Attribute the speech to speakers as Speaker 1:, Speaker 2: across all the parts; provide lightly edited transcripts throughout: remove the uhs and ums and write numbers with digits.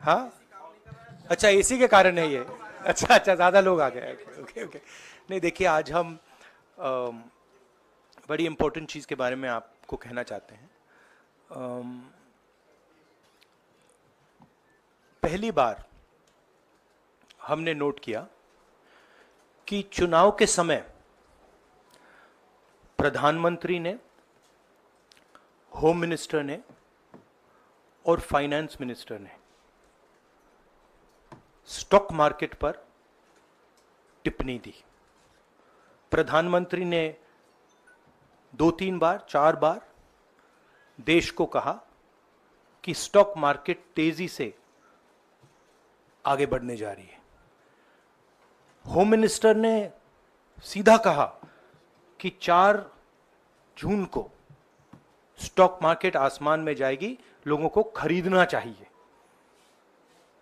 Speaker 1: हाँ, अच्छा एसी के कारण है ये। अच्छा अच्छा, ज़्यादा लोग आ गए। Okay okay. नहीं देखिए, आज हम अम, बड़ी इंपॉर्टेंट चीज़ के बारे में आपको कहना चाहते हैं। पहली बार हमने नोट किया कि चुनाव के समय प्रधानमंत्री ने, होम मिनिस्टर ने और फाइनेंस मिनिस्टर ने स्टॉक मार्केट पर टिप्पणी दी। प्रधानमंत्री ने 2-3 बार, 4 बार देश को कहा कि स्टॉक मार्केट तेजी से आगे बढ़ने जा रही है। होम मिनिस्टर ने सीधा कहा कि 4 जून को स्टॉक मार्केट आसमान में जाएगी, लोगों को खरीदना चाहिए।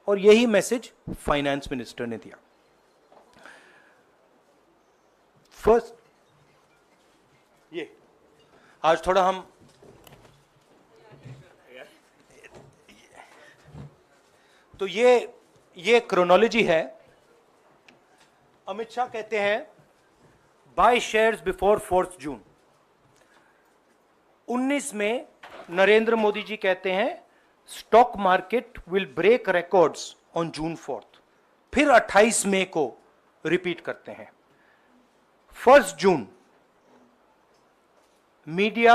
Speaker 1: और यही मैसेज फाइनेंस मिनिस्टर ने दिया। फर्स्ट, ये आज थोड़ा हम तो ये क्रोनोलॉजी है। अमित शाह कहते हैं बाय शेयर्स बिफोर 4 जून। 19 में नरेंद्र मोदी जी कहते हैं stock market will break records on June 4। फिर 28 मई को रिपीट करते हैं। 1 जून मीडिया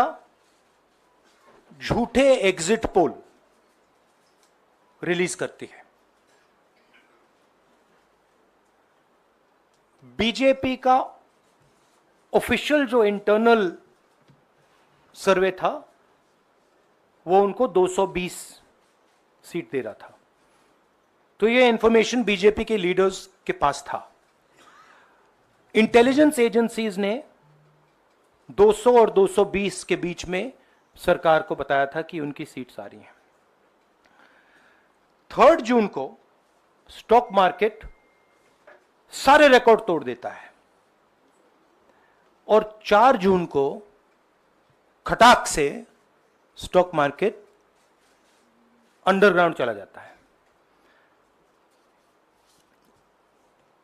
Speaker 1: झूठे एग्जिट पोल रिलीज करती है। बीजेपी का ऑफिशियल जो इंटरनल सर्वे था वो उनको 220 सीट दे रहा था। तो ये इंफॉर्मेशन बीजेपी के लीडर्स के पास था। इंटेलिजेंस एजेंसीज ने 200 और 220 के बीच में सरकार को बताया था कि उनकी सीट्स आ रही हैं। 3 जून को स्टॉक मार्केट सारे रिकॉर्ड तोड़ देता है और 4 जून को खटाक से स्टॉक मार्केट अंडरग्राउंड चला जाता है।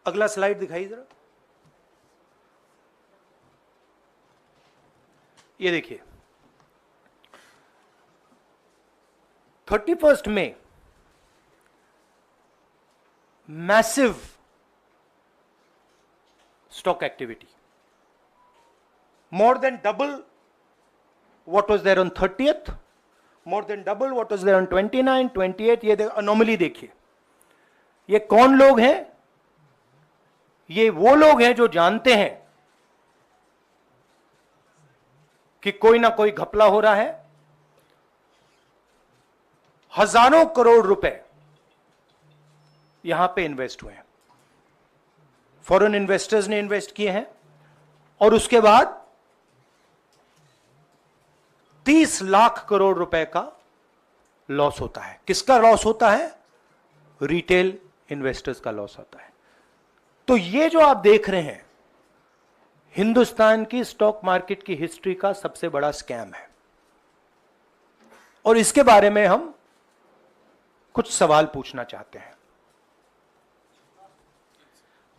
Speaker 1: अगला स्लाइड दिखाइए जरा। ये देखिए, 31 मई massive stock activity, more than double what was there on 30th, more than double what was there on 29, 28। ये अनोमली देखिए। ये कौन लोग हैं? ये वो लोग हैं जो जानते हैं कि कोई ना कोई घपला हो रहा है। हजारों करोड़ रुपए यहां पे इन्वेस्ट हुए हैं, फॉरेन इन्वेस्टर्स ने इन्वेस्ट किए हैं। और उसके बाद 30 लाख करोड़ रुपए का लॉस होता है। किसका लॉस होता है? रिटेल इन्वेस्टर्स का लॉस होता है। तो ये जो आप देख रहे हैं हिंदुस्तान की स्टॉक मार्केट की हिस्ट्री का सबसे बड़ा स्कैम है। और इसके बारे में हम कुछ सवाल पूछना चाहते हैं।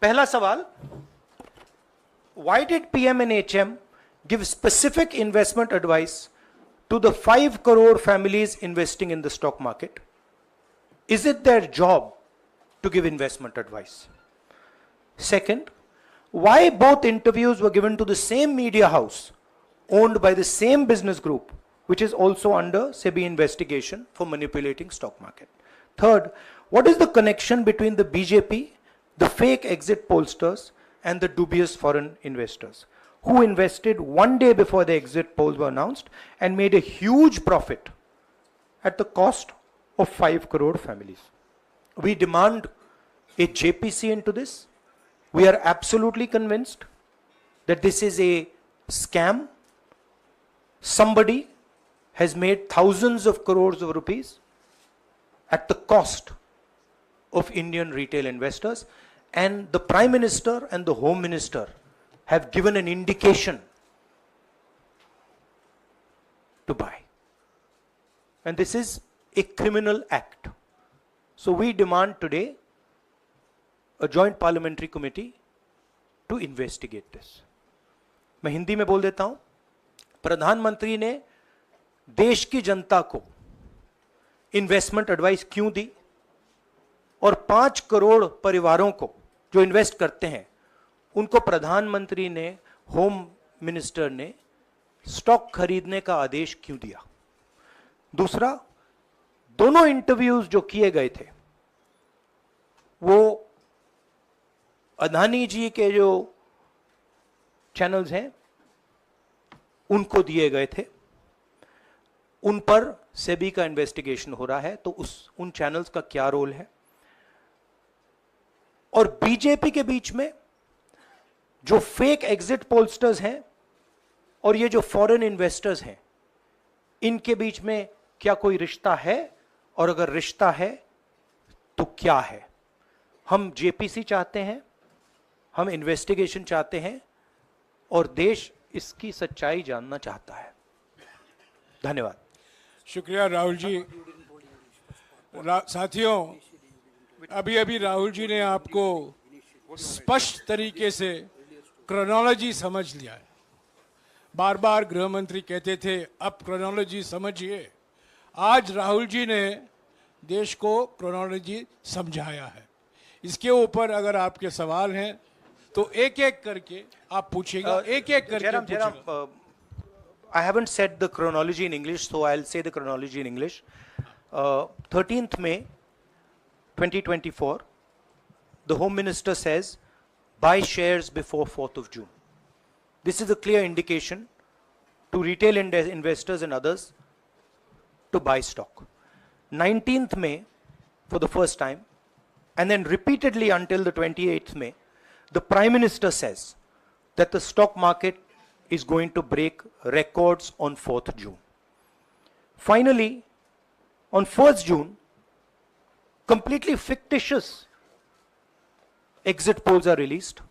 Speaker 1: पहला सवाल, why did PM and HM give specific investment advice to the 5 crore families investing in the stock market? Is it their job to give investment advice? Second, why both interviews were given to the same media house owned by the same business group which is also under SEBI investigation for manipulating stock market? Third, what is the connection between the BJP, the fake exit pollsters and the dubious foreign investors who invested 1 day before the exit polls were announced and made a huge profit at the cost of 5 crore families? We demand a JPC into this. We are absolutely convinced that this is a scam. Somebody has made thousands of crores of rupees at the cost of Indian retail investors, and the Prime Minister and the Home Minister have given an indication to buy. And this is a criminal act. So we demand today a joint parliamentary committee to investigate this. मैं हिंदी में बोल देता हूं. प्रधानमंत्री ने देश की जनता को इन्वेस्टमेंट एडवाइस क्यों दी, और 5 करोड़ परिवारों को जो इन्वेस्ट करते हैं उनको प्रधानमंत्री ने, होम मिनिस्टर ने स्टॉक खरीदने का आदेश क्यों दिया. दूसरा, दोनों इंटरव्यूज जो किए गए थे वो अदानी जी के जो चैनल्स हैं उनको दिए गए थे. उन पर सेबी का इन्वेस्टिगेशन हो रहा है, तो उन चैनल्स का क्या रोल है. और बीजेपी के बीच में जो फेक एग्जिट पोलस्टर्स हैं और ये जो फॉरेन इन्वेस्टर्स हैं, इनके बीच में क्या कोई रिश्ता है, और अगर रिश्ता है तो क्या है. हम जेपीसी चाहते हैं, हम इन्वेस्टिगेशन चाहते हैं, और देश इसकी सच्चाई जानना चाहता है. धन्यवाद.
Speaker 2: शुक्रिया राहुल जी. साथियों, अभी अभी राहुल जी ने आपको स्पष्ट तरीके से क्रोनोलॉजी समझ लिया है. बार बार गृह मंत्री कहते थे अब क्रोनोलॉजी समझिए. आज राहुल जी ने देश को क्रोनोलॉजी समझाया है. इसके ऊपर अगर आपके सवाल हैं तो एक एक करके आप पूछेगा, एक एक करके पूछेगा.
Speaker 1: I haven't said the chronology in English, so I'll say the chronology in English. 13th May 2024, the Home Minister says, buy shares before 4th of June. This is a clear indication to retail investors and others to buy stock. 19th May, for the first time, and then repeatedly until the 28th May, the Prime Minister says that the stock market is going to break records on 4th June. Finally, on 1st June, completely fictitious exit polls are released.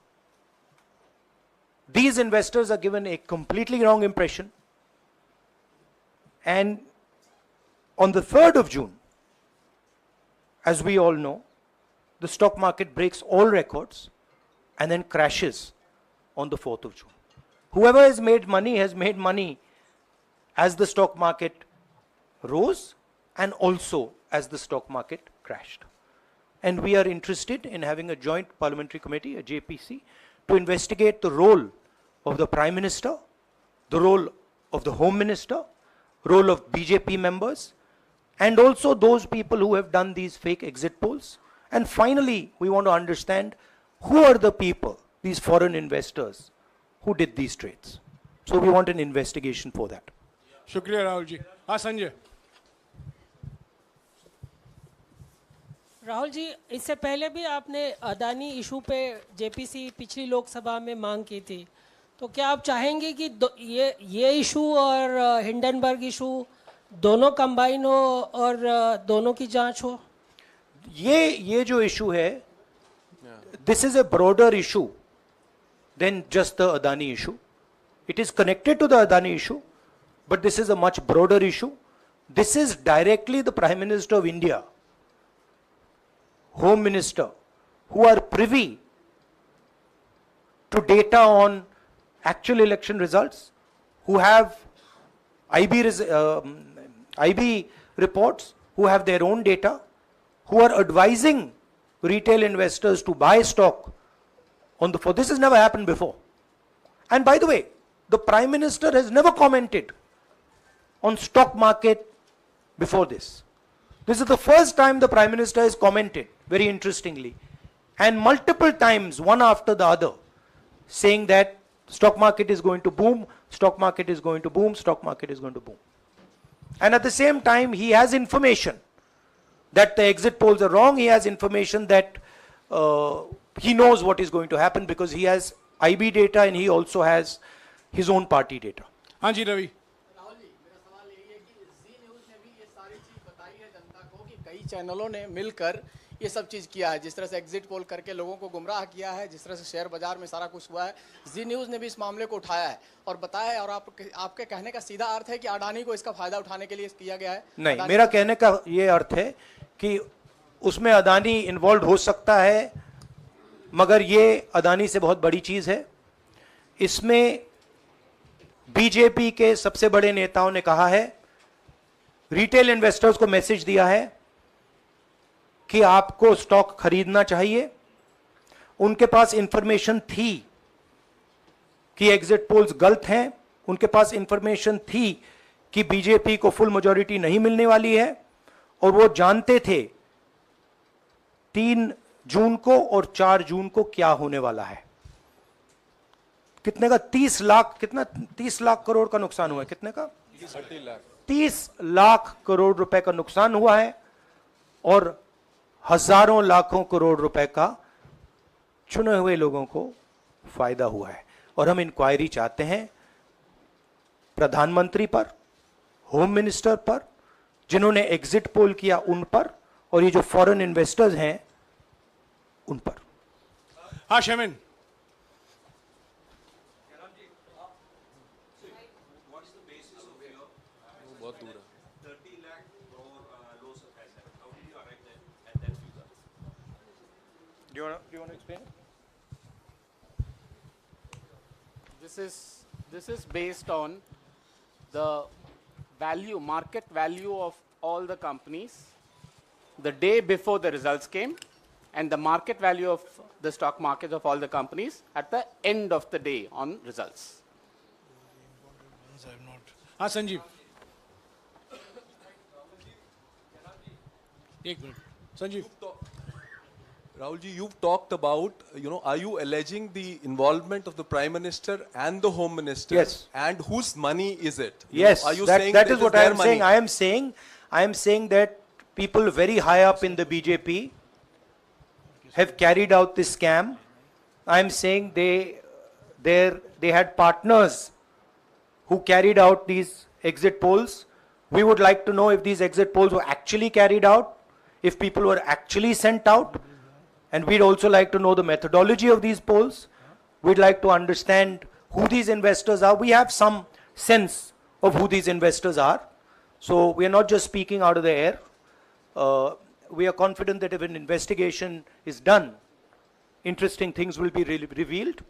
Speaker 1: These investors are given a completely wrong impression. And on the 3rd of June, as we all know, the stock market breaks all records and then crashes on the 4th of June. Whoever has made money as the stock market rose and also as the stock market crashed. And we are interested in having a joint parliamentary committee, a JPC, to investigate the role of the Prime Minister, the role of the Home Minister, role of BJP members, and also those people who have done these fake exit polls. And finally, we want to understand who are the people, these foreign investors, who did these trades. So we want an investigation for that.
Speaker 2: शुक्रिया राहुल जी. हाँ संजय.
Speaker 3: राहुल जी, इससे पहले भी आपने Adani issue पे JPC पिछली लोकसभा में मांग की थी, तो क्या आप चाहेंगे कि ये इशू और हिंडनबर्ग इशू दोनों कंबाइन हो और दोनों की जांच हो?
Speaker 1: ये जो इशू है, this is a broader issue than just the Adani issue. It is connected to the Adani issue, but this is a much broader issue. This is directly the Prime Minister of India, Home Minister, who are privy to data on actual election results, who have IB reports, who have their own data, who are advising retail investors to buy stock on the 4th. This has never happened before. And by the way, the Prime Minister has never commented on stock market before this. This is the first time the Prime Minister has commented, very interestingly, and multiple times, one after the other, saying that stock market is going to boom, stock market is going to boom, stock market is going to boom. And at the same time, he has information that the exit polls are wrong. He has information that he knows what is going to happen because he has IB data and he also has his own party data.
Speaker 2: हाँ जी रवि.
Speaker 4: राहुल जी, मेरा सवाल यही है कि जी news ने भी ये सारी चीज बताई है जनता को कि कई चैनलों ने मिलकर ये सब चीज किया है, जिस तरह से एग्जिट पोल करके लोगों को गुमराह किया है, जिस तरह से शेयर बाजार में सारा कुछ हुआ है. जी न्यूज़ ने भी इस मामले को उठाया है और बताया है, और आपके कहने का सीधा अर्थ है कि अडानी को इसका फायदा उठाने के लिए किया गया है?
Speaker 1: नहीं, मेरा कहने का ये अर्थ है कि उसमें अदानी इन्वॉल्व हो सकता है, मगर ये अदानी से बहुत बड़ी चीज है। इसमें बीजेपी के सबसे बड़े नेताओं ने कहा है, रिटेल इन्वेस्टर्स को मैसेज दिया है कि आपको स्टॉक खरीदना चाहिए। उनके पास इंफॉर्मेशन थी कि एग्जिट पोल्स गलत हैं, उनके पास इंफॉर्मेशन थी कि बीजेपी को फुल मेजॉरिटी नहीं मिलने वाली है, और वो जानते थे 3 जून को और 4 जून को क्या होने वाला है। कितने का 30 लाख, कितना 30 लाख करोड़ का नुकसान हुआ है, कितने का 30 लाख करोड़ रुपए का नुकसान हुआ है, और हजारों लाखों करोड़ रुपए का चुने हुए लोगों को फायदा हुआ है। और हम इंक्वायरी चाहते हैं प्रधानमंत्री पर, होम मिनिस्टर पर, जिन्होंने एग्जिट पोल किया उन पर, और ये जो फॉरेन इन्वेस्टर्स हैं उन पर।
Speaker 2: हाँ शेमिन,
Speaker 1: Do you want to explain?
Speaker 4: This is based on the value, market value of all the companies the day before the results came, and the market value of the stock market of all the companies at the end of the day on results.
Speaker 2: हाँ संजीव, एक minute Sanjeev.
Speaker 5: Rahul ji, you've talked about, are you alleging the involvement of the Prime Minister and the Home Minister?
Speaker 1: Yes.
Speaker 5: And whose money is it?
Speaker 1: Yes,
Speaker 5: Are you
Speaker 1: that,
Speaker 5: saying
Speaker 1: that
Speaker 5: it
Speaker 1: is what I
Speaker 5: their
Speaker 1: am
Speaker 5: money?
Speaker 1: saying. I am saying that people very high up in the BJP have carried out this scam. I am saying they had partners who carried out these exit polls. We would like to know if these exit polls were actually carried out, if people were actually sent out. And we'd also like to know the methodology of these polls. We'd like to understand who these investors are. We have some sense of who these investors are. So we are not just speaking out of the air. We are confident that if an investigation is done, interesting things will be revealed.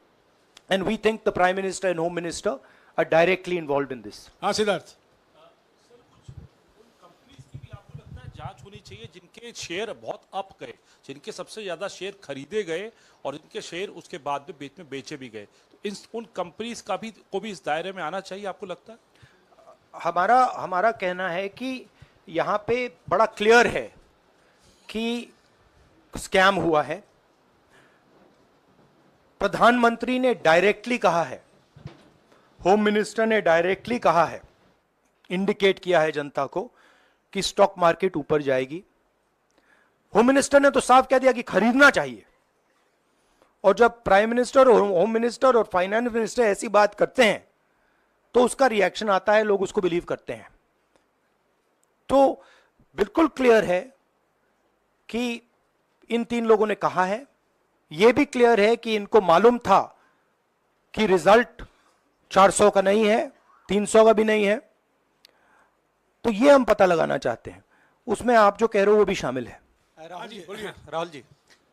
Speaker 1: And we think the Prime Minister and Home Minister are directly involved in this.
Speaker 2: हाँ Siddharth,
Speaker 6: companies की भी आपको लगता है जांच होनी चाहिए जिनके शेयर बहुत अप गए, जिनके सबसे ज्यादा शेयर खरीदे गए और जिनके शेयर उसके बाद में बीच में बेचे भी गए, तो उन कंपनीज का भी को भी इस दायरे में आना चाहिए, आपको लगता है?
Speaker 1: हमारा कहना है कि यहाँ पे बड़ा क्लियर है कि स्कैम हुआ है। प्रधानमंत्री ने डायरेक्टली कहा है, होम मिनिस्टर ने डायरेक्टली कहा है, इंडिकेट किया है जनता को कि स्टॉक मार्केट ऊपर जाएगी। होम मिनिस्टर ने तो साफ कह दिया कि खरीदना चाहिए। और जब प्राइम मिनिस्टर और होम मिनिस्टर और फाइनेंस मिनिस्टर ऐसी बात करते हैं तो उसका रिएक्शन आता है, लोग उसको बिलीव करते हैं। तो बिल्कुल क्लियर है कि इन 3 लोगों ने कहा है। यह भी क्लियर है कि इनको मालूम था कि रिजल्ट 400 का नहीं है, 300 का भी नहीं है। तो ये हम पता लगाना चाहते हैं, उसमें आप जो कह रहे हो वो भी शामिल है।
Speaker 7: राहुल जी,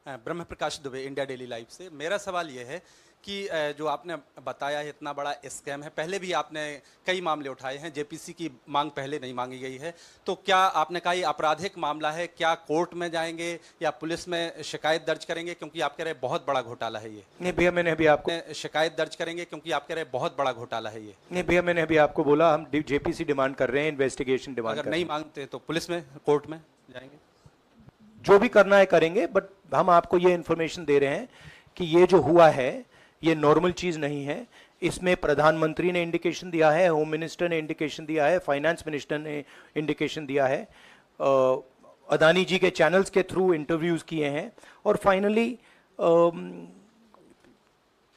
Speaker 7: ब्रह्म प्रकाश दुबे, इंडिया डेली लाइव से। मेरा सवाल यह है कि जो आपने बताया है इतना बड़ा स्कैम है, पहले भी आपने कई मामले उठाए हैं, जेपीसी की मांग पहले नहीं मांगी गई है, तो क्या आपने कहा ये आपराधिक मामला है, क्या कोर्ट में जाएंगे या पुलिस में शिकायत दर्ज करेंगे, क्योंकि आप कह रहे बहुत बड़ा घोटाला है ये?
Speaker 1: नहीं भैया, मैंने अभी आपको
Speaker 7: शिकायत दर्ज करेंगे क्योंकि आप कह रहे बहुत बड़ा घोटाला है ये?
Speaker 1: नहीं भैया, मैंने अभी आपको बोला हम जेपीसी डिमांड कर रहे हैं, इन्वेस्टिगेशन डिमांड।
Speaker 7: अगर नहीं मांगते तो पुलिस में, कोर्ट में जाएंगे?
Speaker 1: जो भी करना है करेंगे, बट हम आपको ये इंफॉर्मेशन दे रहे हैं कि ये जो हुआ है ये नॉर्मल चीज नहीं है। इसमें प्रधानमंत्री ने इंडिकेशन दिया है, होम मिनिस्टर ने इंडिकेशन दिया है, फाइनेंस मिनिस्टर ने इंडिकेशन दिया है, अदानी जी के चैनल्स के थ्रू इंटरव्यूज किए हैं, और फाइनली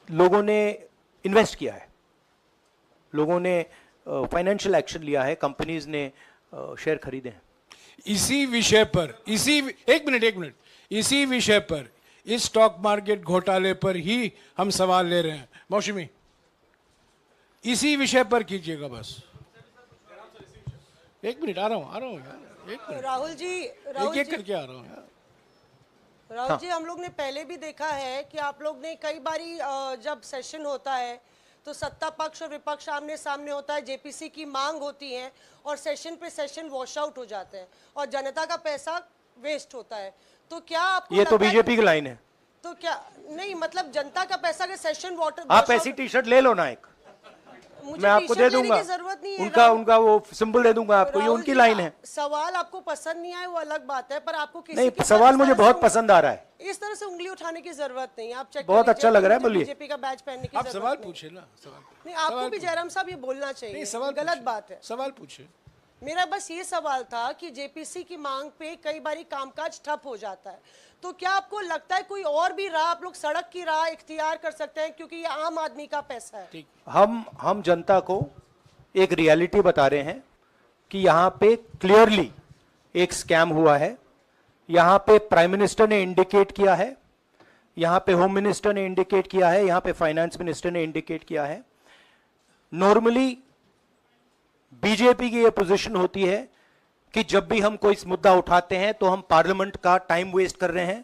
Speaker 1: लोगों ने इन्वेस्ट किया है, लोगों ने फाइनेंशियल एक्शन लिया है, कंपनीज ने शेयर खरीदे हैं।
Speaker 2: इसी विषय पर, एक मिनट, इसी विषय पर, इस स्टॉक मार्केट घोटाले पर ही हम सवाल ले रहे हैं। मौसमी, इसी विषय पर कीजिएगा बस। एक मिनट, आ रहा हूं यार, एक मिनट।
Speaker 8: राहुल जी,
Speaker 2: एक करके आ रहा हूं यार।
Speaker 8: राहुल जी, हम लोग ने पहले भी देखा है कि आप लोग ने कई बारी जब सेशन होता है तो सत्ता पक्ष और विपक्ष आमने सामने होता है, जेपीसी की मांग होती है और सेशन पे सेशन वॉश आउट हो जाते हैं और जनता का पैसा वेस्ट होता है। तो क्या आपको
Speaker 1: ये तो
Speaker 8: लगता है-
Speaker 1: बीजेपी की लाइन है।
Speaker 8: तो क्या नहीं, मतलब जनता का पैसा के सेशन वाटर
Speaker 1: आप ऐसी टी शर्ट ले लो ना एक,
Speaker 8: मुझे
Speaker 1: मैं आपको
Speaker 8: टी-शर्ट
Speaker 1: दे
Speaker 8: लेने
Speaker 1: दूंगा,
Speaker 8: की जरूरत नहीं है।
Speaker 1: उनका
Speaker 8: राहुल-
Speaker 1: उनका वो सिंबल दे दूंगा आपको, ये
Speaker 8: राहुल
Speaker 1: उनकी
Speaker 8: जी,
Speaker 1: लाइन है।
Speaker 8: सवाल आपको पसंद नहीं आए वो अलग बात है, पर आपको किसी
Speaker 1: नहीं,
Speaker 8: के
Speaker 1: सवाल
Speaker 8: इस
Speaker 1: मुझे
Speaker 8: तरह
Speaker 1: बहुत
Speaker 8: से-
Speaker 1: पसंद आ रहा है।
Speaker 8: इस तरह से उंगली उठाने की जरूरत नहीं है। आप चेक
Speaker 1: बहुत
Speaker 8: कर
Speaker 1: अच्छा लग रहा है,
Speaker 8: मुझे
Speaker 1: बोलिए।
Speaker 8: बीजेपी का बैच पहनने की
Speaker 2: आप
Speaker 8: जरूरत
Speaker 2: सवाल
Speaker 8: नहीं।
Speaker 2: पूछे ना, सवाल
Speaker 8: नहीं, आपको भी जयराम साहब ये बोलना चाहिए,
Speaker 2: नहीं, सवाल
Speaker 8: गलत
Speaker 2: पूछिए।
Speaker 8: बात है।
Speaker 2: सवाल पूछे।
Speaker 8: मेरा बस ये सवाल था कि जेपीसी की मांग पे कई बारी कामकाज ठप हो जाता है, तो क्या आपको लगता है कोई और भी राह आप लोग सड़क की राह इख्तियार कर सकते हैं, क्योंकि ये आम आदमी का पैसा है।
Speaker 1: हम जनता को एक रियलिटी बता रहे हैं कि यहाँ पे क्लियरली एक स्कैम हुआ है। यहाँ पे प्राइम मिनिस्टर ने इंडिकेट किया है, यहाँ पे होम मिनिस्टर ने इंडिकेट किया है, यहाँ पे फाइनेंस मिनिस्टर ने इंडिकेट किया है। नॉर्मली बीजेपी की ये पोजीशन होती है कि जब भी हम कोई मुद्दा उठाते हैं तो हम पार्लियामेंट का टाइम वेस्ट कर रहे हैं।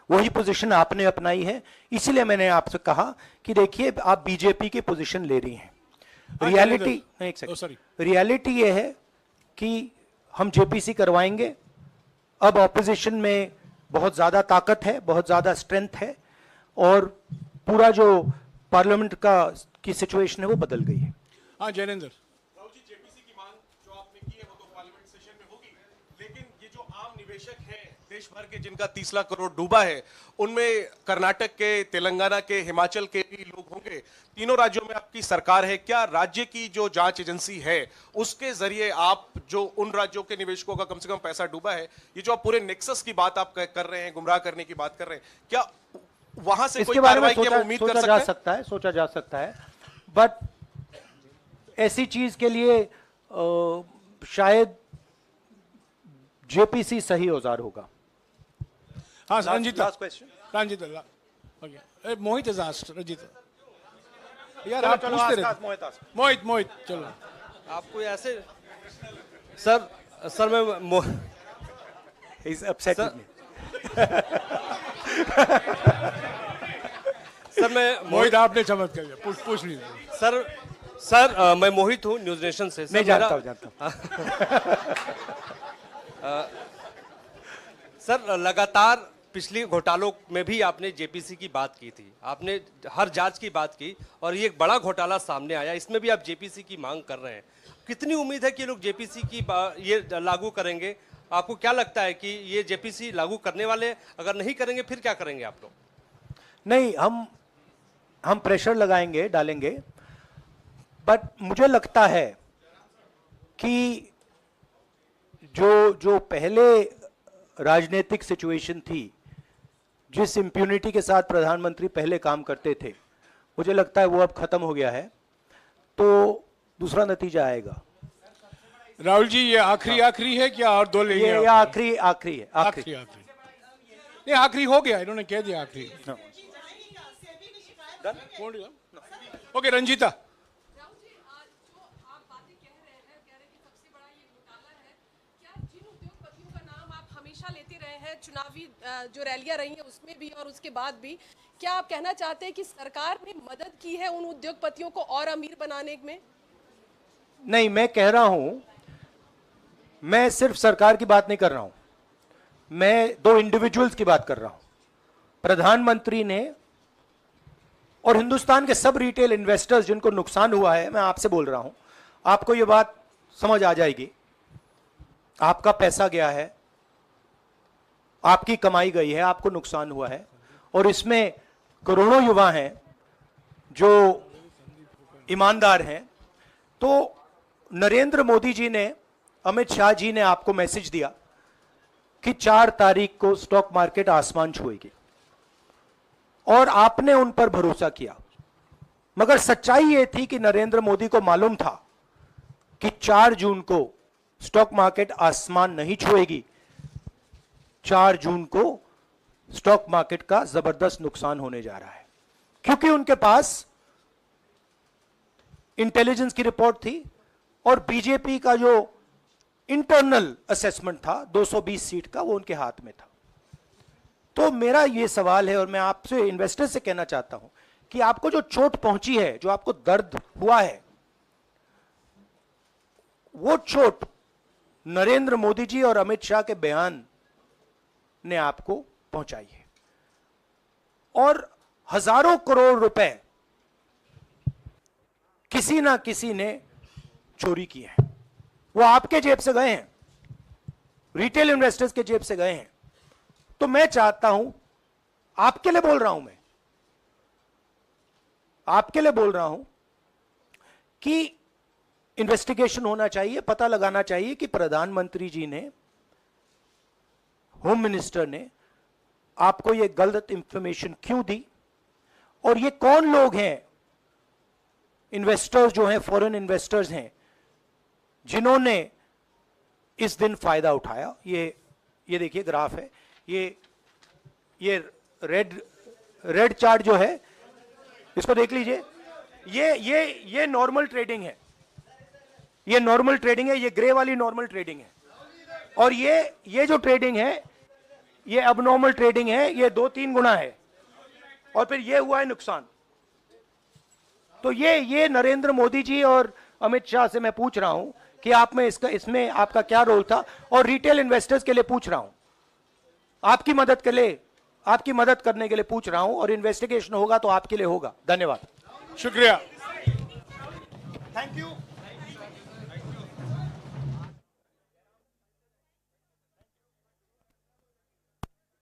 Speaker 1: वही पोजीशन आपने अपनाई है, इसीलिए मैंने आपसे कहा कि देखिए आप बीजेपी की पोजीशन ले रही हैं। रियलिटी एक सेकंड, रियलिटी ये है कि हम जेपीसी करवाएंगे। अब ऑपोजिशन में बहुत ज्यादा ताकत है, बहुत ज्यादा स्ट्रेंथ है और पूरा जो पार्लियामेंट का की सिचुएशन है वो बदल गई है।
Speaker 2: हाँ जैनेंद्र,
Speaker 9: राहुल जी, जेपीसी की मांग जो आपने की है वो तो पार्लियामेंट सेशन में होगी, लेकिन ये जो आम निवेशक हैं देश भर के जिनका 30 लाख करोड़ डूबा है, उनमें कर्नाटक के, तेलंगाना के, हिमाचल के भी लोग होंगे। तीनों राज्यों में आपकी सरकार है, क्या राज्य की जो जांच एजेंसी है उसके जरिए आप जो उन राज्यों के निवेशकों का कम से कम पैसा डूबा है, ये जो आप पूरे नेक्सस की बात आप कर रहे हैं, गुमराह करने की बात कर रहे हैं, क्या वहां से कोई
Speaker 1: इसके बारे में
Speaker 9: कार्रवाई की हम उम्मीद कर सकते हैं?
Speaker 1: सोचा जा सकता है, बट ऐसी चीज के लिए शायद जेपीसी सही औजार होगा।
Speaker 2: हाँ Ranjeeta,
Speaker 1: last question.
Speaker 2: Ranjeeta, okay, Mohit is asked, Ranjeeta यार आप पूछते रहे। मोहित चलो।
Speaker 10: आपको ऐसे सर मैं
Speaker 1: He's upset with me.
Speaker 10: Sir मैं
Speaker 2: मोहित आपने चमत्कार किया, पूछ लीजिए।
Speaker 10: सर मैं मोहित हूँ, न्यूज नेशन से।
Speaker 1: नहीं, जानता हूँ।
Speaker 10: सर लगातार पिछले घोटालों में भी आपने जेपीसी की बात की थी, आपने हर जांच की बात की और ये एक बड़ा घोटाला सामने आया, इसमें भी आप जेपीसी की मांग कर रहे हैं। कितनी उम्मीद है कि लोग जेपीसी की ये लागू करेंगे? आपको क्या लगता है कि ये जेपीसी लागू करने वाले, अगर नहीं करेंगे फिर क्या करेंगे आप लोग?
Speaker 1: नहीं, हम प्रेशर लगाएंगे, डालेंगे, बट मुझे लगता है कि जो पहले राजनीतिक सिचुएशन थी, जिस इम्प्यूनिटी के साथ प्रधानमंत्री पहले काम करते थे, मुझे लगता है वो अब खत्म हो गया है, तो दूसरा नतीजा आएगा।
Speaker 2: राहुल जी, ये आखिरी है क्या और दो लेंगे?
Speaker 1: ये आखिरी है।
Speaker 2: आखिरी नहीं, आखिरी हो गया, इन्होंने कह दिया आखिरी। ओके रंजीता।
Speaker 11: लेते रहे हैं, चुनावी जो रैलियां रही हैं उसमें भी और उसके बाद भी, क्या आप कहना चाहते हैं कि सरकार ने मदद की है उन उद्योगपतियों को और अमीर बनाने में?
Speaker 1: नहीं, मैं कह रहा हूं, मैं सिर्फ सरकार की बात नहीं कर रहा हूं, मैं दो इंडिविजुअल्स की बात कर रहा हूं। प्रधानमंत्री ने और हिंदुस्तान के सब रिटेल इन्वेस्टर्स जिनको नुकसान हुआ है, मैं आपसे बोल रहा हूं, आपको यह बात समझ आ जाएगी। आपका पैसा गया है, आपकी कमाई गई है, आपको नुकसान हुआ है, और इसमें करोड़ों युवा हैं जो ईमानदार हैं। तो नरेंद्र मोदी जी ने, अमित शाह जी ने आपको मैसेज दिया कि 4 तारीख को स्टॉक मार्केट आसमान छुएगी, और आपने उन पर भरोसा किया। मगर सच्चाई यह थी कि नरेंद्र मोदी को मालूम था कि 4 जून को स्टॉक मार्केट आसमान नहीं छुएगी। 4 जून को स्टॉक मार्केट का जबरदस्त नुकसान होने जा रहा है, क्योंकि उनके पास इंटेलिजेंस की रिपोर्ट थी और बीजेपी का जो इंटरनल असेसमेंट था 220 सीट का, वो उनके हाथ में था। तो मेरा ये सवाल है और मैं आपसे इन्वेस्टर से कहना चाहता हूं कि आपको जो चोट पहुंची है, जो आपको दर्द हुआ है, वो चोट नरेंद्र मोदी जी और अमित शाह के बयान ने आपको पहुंचाई है। और हजारों करोड़ रुपए किसी ना किसी ने चोरी किए हैं। वो आपके जेब से गए हैं, रिटेल इन्वेस्टर्स के जेब से गए हैं। तो मैं चाहता हूं, आपके लिए बोल रहा हूं, मैं आपके लिए बोल रहा हूं कि इन्वेस्टिगेशन होना चाहिए, पता लगाना चाहिए कि प्रधानमंत्री जी ने, होम मिनिस्टर ने आपको यह गलत इंफॉर्मेशन क्यों दी, और ये कौन लोग हैं, इन्वेस्टर्स जो हैं, फॉरेन इन्वेस्टर्स हैं, जिन्होंने इस दिन फायदा उठाया। ये देखिए ग्राफ है, ये रेड चार्ट जो है, इसको देख लीजिए। ये नॉर्मल ट्रेडिंग है, ये नॉर्मल ट्रेडिंग है, ये ग्रे वाली नॉर्मल ट्रेडिंग है, और ये जो ट्रेडिंग है ये अबनॉर्मल ट्रेडिंग है, ये 2-3 गुना है, और फिर ये हुआ है नुकसान। तो ये नरेंद्र मोदी जी और अमित शाह से मैं पूछ रहा हूं कि आप में इसमें आपका क्या रोल था, और रिटेल इन्वेस्टर्स के लिए पूछ रहा हूं, आपकी मदद के लिए, आपकी मदद करने के लिए पूछ रहा हूं, और इन्वेस्टिगेशन होगा तो आपके लिए होगा। धन्यवाद,
Speaker 2: शुक्रिया।
Speaker 1: Thank you.